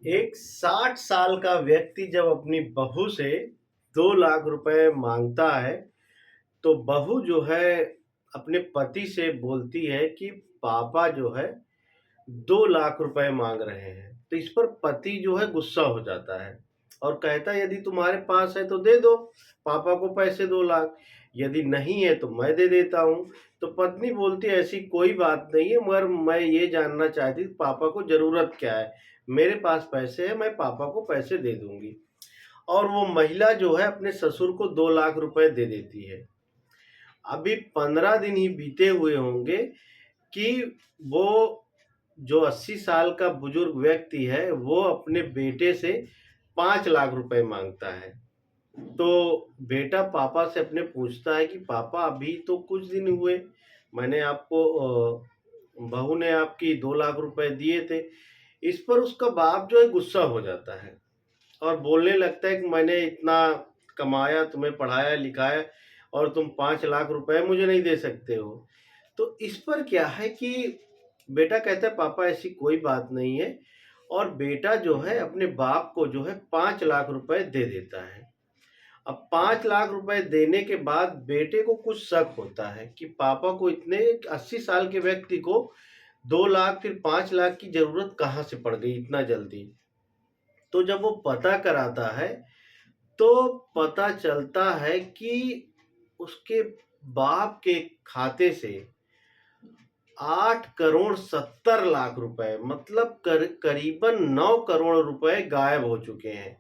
एक 60 साल का व्यक्ति जब अपनी बहू से 2 लाख रुपए माँगता है, तो बहू जो है अपने पति से बोलती है कि पापा जो है 2 लाख रुपए माँग रहे हैं। तो इस पर पति जो है गुस्सा हो जाता है और कहता है यदि तुम्हारे पास है तो दे दो पापा को पैसे 2 लाख, यदि नहीं है तो मैं दे देता हूँ। तो पत्नी बोलती है ऐसी कोई बात नहीं है, मगर मैं ये जानना चाहती थी पापा को ज़रूरत क्या है? मेरे पास पैसे हैं, मैं पापा को पैसे दे दूँगी। और वो महिला जो है अपने ससुर को 2 लाख रुपए दे देती है। अभी 15 दिन ही बीते हुए होंगे कि वो जो 80 साल का बुजुर्ग व्यक्ति है, वो अपने बेटे से 5 लाख रुपए माँगता है। तो बेटा पापा से अपने पूछता है कि पापा अभी तो कुछ दिन हुए, मैंने आपको बहू ने आपकी 2 लाख रुपए दिए थे। इस पर उसका बाप जो है गुस्सा हो जाता है और बोलने लगता है कि मैंने इतना कमाया, तुम्हें पढ़ाया-लिखाया और तुम 5 लाख रुपए मुझे नहीं दे सकते हो। तो इस पर क्या है कि बेटा कहता है पापा ऐसी कोई बात नहीं है और बेटा जो है अपने बाप को जो है 5 लाख रुपए दे देता है। अब 5 लाख रुपए देने के बाद बेटे को कुछ शक होता है कि पापा को इतने 80 साल के व्यक्ति को 2 लाख फिर 5 लाख की ज़रूरत कहाँ से पड़ गई इतना जल्दी। तो जब वो पता कराता है, तो पता चलता है कि उसके बाप के खाते से 8 करोड़ 70 लाख रुपए मतलब करीबन 9 करोड़ रुपए गायब हो चुके हैं।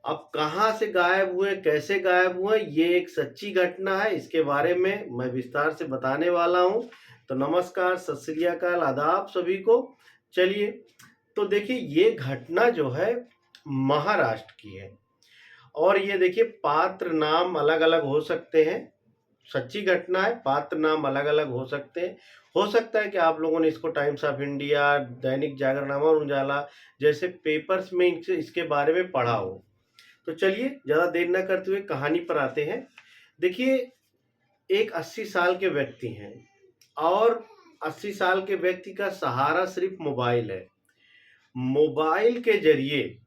अब कहाँ से गायब हुए, कैसे गायब हुए, ये एक सच्ची घटना है। इसके बारे में मैं विस्तार से बताने वाला हूँ। तो नमस्कार, सत श्री अकाल, आदाब सभी को। चलिए, तो देखिए ये घटना जो है महाराष्ट्र की है और ये देखिए पात्र नाम अलग-अलग हो सकते हैं। सच्ची घटना है, पात्र नाम अलग-अलग हो सकते हैं। हो सकता है कि आप लोगों ने इसको times of India, Dainik Jagran, Amar Ujala जैसे पेपर्स में इसके बारे में पढ़ा हो। तो चलिए ज़्यादा देर ना करते हुए कहानी पर आते हैं। देखिए एक 80 साल के व्यक्ति हैं और 80 साल के व्यक्ति का सहारा सिर्फ मोबाइल है। मोबाइल के ज़रिए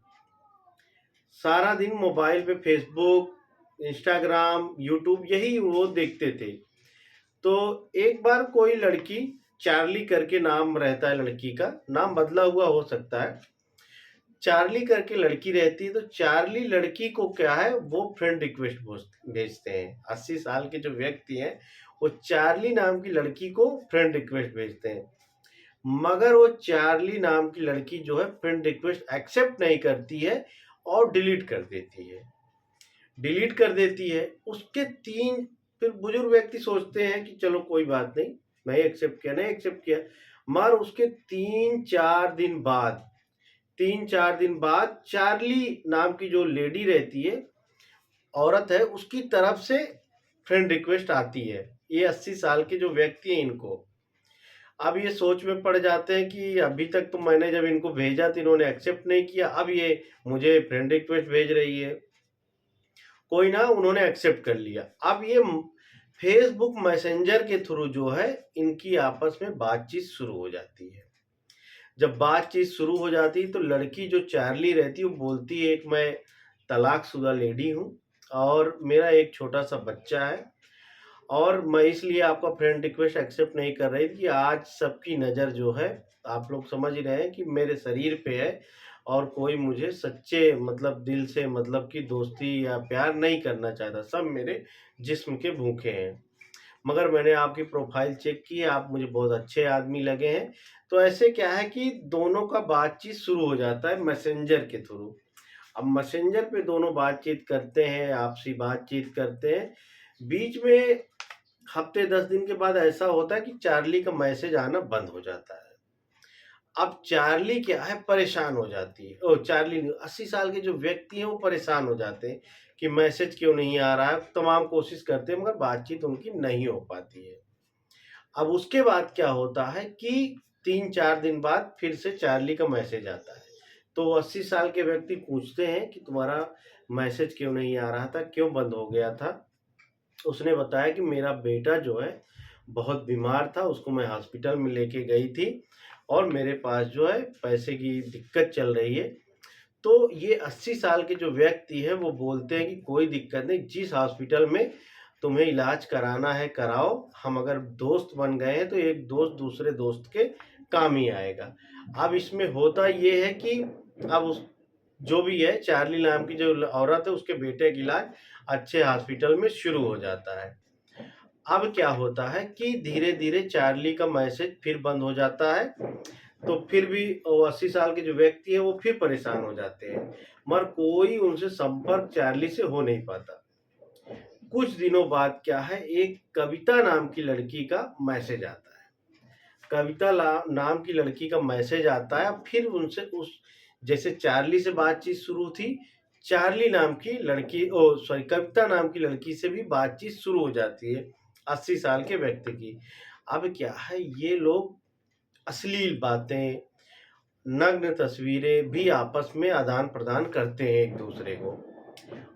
सारा दिन मोबाइल पे फ़ेसबुक, इंस्टाग्राम, यूट्यूब यही वो देखते थे। तो एक बार कोई लड़की, चार्ली करके नाम रहता है लड़की का, नाम बदला हुआ हो सकता है। चार्ली करके लड़की रहती है, तो चार्ली लड़की को क्या है वो फ्रेंड रिक्वेस्ट भेजते हैं। 80 साल के जो व्यक्ति हैं वो चार्ली नाम की लड़की को फ्रेंड रिक्वेस्ट भेजते हैं, मगर वो चार्ली नाम की लड़की जो है फ्रेंड रिक्वेस्ट एक्सेप्ट नहीं करती है और डिलीट कर देती है। डिलीट कर देती है उसके 3 फिर बुजुर्ग व्यक्ति सोचते हैं कि चलो कोई बात नहीं, नहीं एक्सेप्ट किया, नहीं एक्सेप्ट किया, मगर उसके 3-4 दिन बाद चार्ली नाम की जो लेडी रहती है, औरत है, उसकी तरफ से फ्रेंड रिक्वेस्ट आती है। ये 80 साल के जो व्यक्ति हैं इनको। अब ये सोच में पड़ जाते हैं कि अभी तक तो मैंने जब इनको भेजा तो इन्होंने एक्सेप्ट नहीं किया, अब ये मुझे फ्रेंड रिक्वेस्ट भेज रही है। कोई ना, उन्होंने एक्सेप्ट कर लिया। अब ये फेसबुक मैसेंजर के थ्रू जो है इनकी आपस में बातचीत शुरू हो जाती है। जब बातचीत शुरू हो जाती है तो लड़की जो चार्ली रहती है वो बोलती है कि मैं तलाकशुदा लेडी हूँ और मेरा एक छोटा सा बच्चा है और मैं इसलिए आपका फ्रेंड रिक्वेस्ट एक्सेप्ट नहीं कर रही थी कि आज सबकी नज़र जो है, आप लोग समझ ही रहे हैं कि मेरे शरीर पे है और कोई मुझे सच्चे मतलब दिल से मतलब कि दोस्ती या प्यार नहीं करना चाहता, सब मेरे जिस्म के भूखे हैं। मगर मैंने आपकी प्रोफाइल चेक की है, आप मुझे बहुत अच्छे आदमी लगे हैं। तो ऐसे क्या है कि दोनों का बातचीत शुरू हो जाता है मैसेंजर के थ्रू। अब मैसेंजर पे दोनों बातचीत करते हैं, आपसी बातचीत करते हैं। बीच में हफ्ते 10 दिन के बाद ऐसा होता है कि चार्ली का मैसेज आना बंद हो जाता है। अब चार्ली क्या है परेशान हो जाती है, चार्ली नहीं, 80 साल के जो व्यक्ति हैं वो परेशान हो जाते हैं कि मैसेज क्यों नहीं आ रहा है। तमाम कोशिश करते हैं मगर बातचीत उनकी नहीं हो पाती है। अब उसके बाद क्या होता है कि 3-4 दिन बाद फिर से चार्ली का मैसेज आता है। तो 80 साल के व्यक्ति पूछते हैं कि तुम्हारा मैसेज क्यों नहीं आ रहा था, क्यों बंद हो गया था? उसने बताया कि मेरा बेटा जो है बहुत बीमार था, उसको मैं हॉस्पिटल में लेके गई थी और मेरे पास जो है पैसे की दिक्कत चल रही है, तो ये 80 साल के जो व्यक्ति हैं वो बोलते हैं कि कोई दिक्कत नहीं, जिस हॉस्पिटल में तुम्हें इलाज कराना है कराओ, हम अगर दोस्त बन गए हैं तो एक दोस्त दूसरे दोस्त के काम ही आएगा। अब इसमें होता ये है कि अब उस जो भी है चार्ली नाम की जो औरत है उसके बेटे का इलाज अच्छे हॉस्पिटल में शुरू हो जाता है। अब क्या होता है कि धीरे-धीरे चार्ली का मैसेज फिर बंद हो जाता है, तो फिर भी वो 80 साल के जो व्यक्ति है वो फिर परेशान हो जाते हैं, मगर कोई उनसे संपर्क चार्ली से हो नहीं पाता। कुछ दिनों बाद क्या है, एक कविता नाम की लड़की का मैसेज आता है। कविता नाम की लड़की का मैसेज आता है, फिर उनसे उस जैसे चार्ली से बातचीत शुरू थी, चार्ली नाम की लड़की कविता नाम की लड़की से भी बातचीत शुरू हो जाती है 80 साल के व्यक्ति की। अब क्या है, ये लोग अश्लील बातें, नग्न तस्वीरें भी आपस में आदान-प्रदान करते हैं एक-दूसरे को,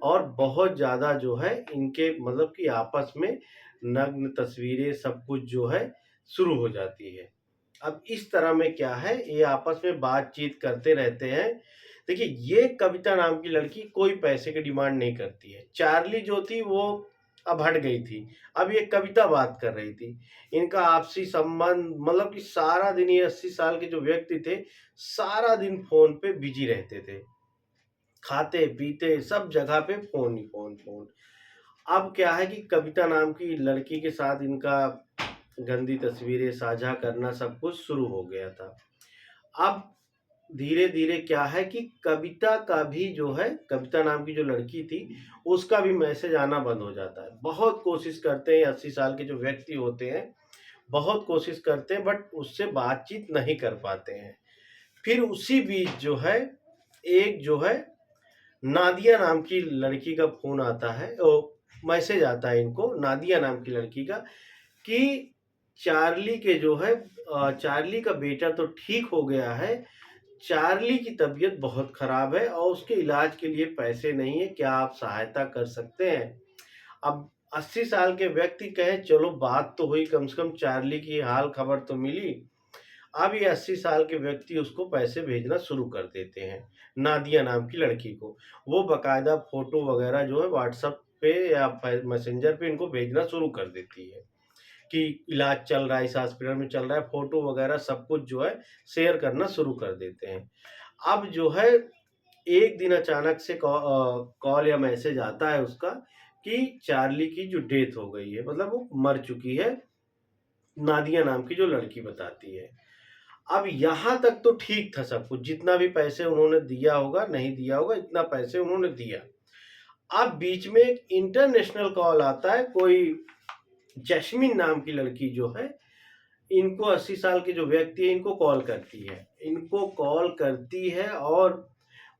और बहुत ज़्यादा जो है इनके मतलब कि आपस में नग्न तस्वीरें सब कुछ जो है शुरू हो जाती है। अब इस तरह में क्या है, ये आपस में बातचीत करते रहते हैं। देखिए, ये कविता नाम की लड़की कोई पैसे की डिमांड नहीं करती है। चार्ली जो थी वो अब हट गई थी। अब ये कविता बात कर रही थी। इनका आपसी संबंध मतलब कि सारा दिन ये 80 साल के जो व्यक्ति थे, सारा दिन फ़ोन पे बिज़ी रहते थे। खाते-पीते सब जगह पे फ़ोन ही फ़ोन, फ़ोन। अब क्या है कि कविता नाम की लड़की के साथ इनका गंदी तस्वीरें साझा करना सब कुछ शुरू हो गया था। अब धीरे-धीरे क्या है कि कविता का भी जो है, कविता नाम की जो लड़की थी, उसका भी मैसेज आना बंद हो जाता है। बहुत कोशिश करते हैं 80 साल के जो व्यक्ति होते हैं, बहुत कोशिश करते हैं बट उससे बातचीत नहीं कर पाते हैं। फिर उसी बीच जो है, एक जो है नादिया नाम की लड़की का फ़ोन आता है, मैसेज आता है इनको नादिया नाम की लड़की का कि चार्ली के जो है चार्ली का बेटा तो ठीक हो गया है, चार्ली की तबीयत बहुत खराब है और उसके इलाज के लिए पैसे नहीं है, क्या आप सहायता कर सकते हैं? अब 80 साल के व्यक्ति कहें चलो बात तो हुई, कम से कम चार्ली की हाल खबर तो मिली। अब ये 80 साल के व्यक्ति उसको पैसे भेजना शुरू कर देते हैं, नादिया नाम की लड़की को। वो बाकायदा फ़ोटो वगैरह जो है व्हाट्सएप पे या मैसेंजर पे इनको भेजना शुरू कर देती है कि इलाज चल रहा है, इस हॉस्पिटल में चल रहा है, फ़ोटो वगैरह सब कुछ जो है शेयर करना शुरू कर देते हैं। अब जो है एक दिन अचानक से कॉल या मैसेज आता है उसका कि चार्ली की जो डेथ हो गई है, मतलब वो मर चुकी है, नादिया नाम की जो लड़की बताती है। अब यहाँ तक तो ठीक था सब कुछ, जितना भी पैसे उन्होंने दिया होगा, नहीं दिया होगा, इतना पैसे उन्होंने दिया। अब बीच में एक इंटरनेशनल कॉल आता है, कोई जैस्मिन नाम की लड़की जो है, इनको 80 साल के जो व्यक्ति है इनको कॉल करती है। इनको कॉल करती है और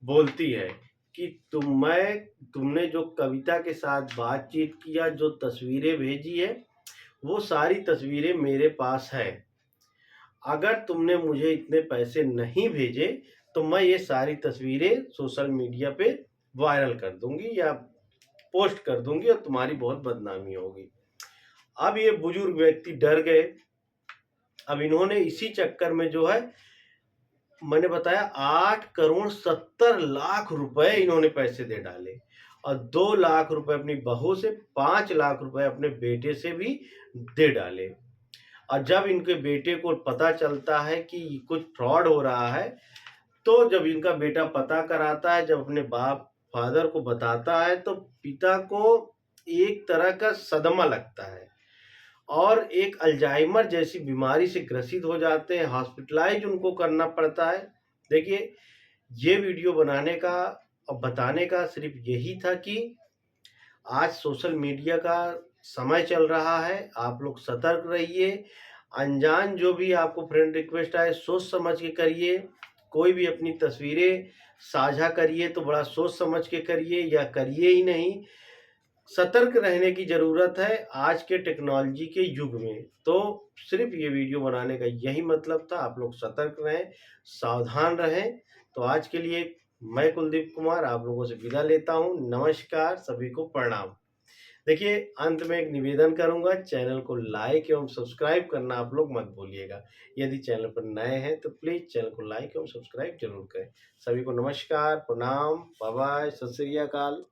बोलती है कि तुमने जो कविता के साथ बातचीत किया, जो तस्वीरें भेजी है, वो सारी तस्वीरें मेरे पास है। अगर तुमने मुझे इतने पैसे नहीं भेजे, तो मैं ये सारी तस्वीरें सोशल मीडिया पे वायरल कर दूँगी या पोस्ट कर दूँगी और तुम्हारी बहुत बदनामी होगी। अब ये बुजुर्ग व्यक्ति डर गए। अब इन्होंने इसी चक्कर में जो है, मैंने बताया 8 करोड़ 70 लाख रुपए इन्होंने पैसे दे डाले और 2 लाख रुपए अपनी बहू से, 5 लाख रुपए अपने बेटे से भी दे डाले। और जब इनके बेटे को पता चलता है कि कुछ फ्रॉड हो रहा है, तो जब इनका बेटा पता कराता है, जब अपने फादर को बताता है, तो पिता को एक तरह का सदमा लगता है और एक अल्जाइमर जैसी बीमारी से ग्रसित हो जाते हैं, हॉस्पिटलाइज उनको करना पड़ता है। देखिए, ये वीडियो बनाने का और बताने का सिर्फ यही था कि आज सोशल मीडिया का समय चल रहा है, आप लोग सतर्क रहिए। अनजान जो भी आपको फ्रेंड रिक्वेस्ट आए, सोच समझ के करिए। कोई भी अपनी तस्वीरें साझा करिए तो बड़ा सोच समझ के करिए या करिए ही नहीं। सतर्क रहने की ज़रूरत है आज के टेक्नोलॉजी के युग में। तो सिर्फ ये वीडियो बनाने का यही मतलब था, आप लोग सतर्क रहें, सावधान रहें। तो आज के लिए मैं कुलदीप कुमार आप लोगों से विदा लेता हूँ। नमस्कार, सभी को प्रणाम। देखिए, अंत में एक निवेदन करूँगा, चैनल को लाइक एवं सब्सक्राइब करना आप लोग मत भूलिएगा। यदि चैनल पर नए हैं तो प्लीज़ चैनल को लाइक एवं सब्सक्राइब ज़रूर करें। सभी को नमस्कार, प्रणाम, बाय-बाय, सत श्री अकाल।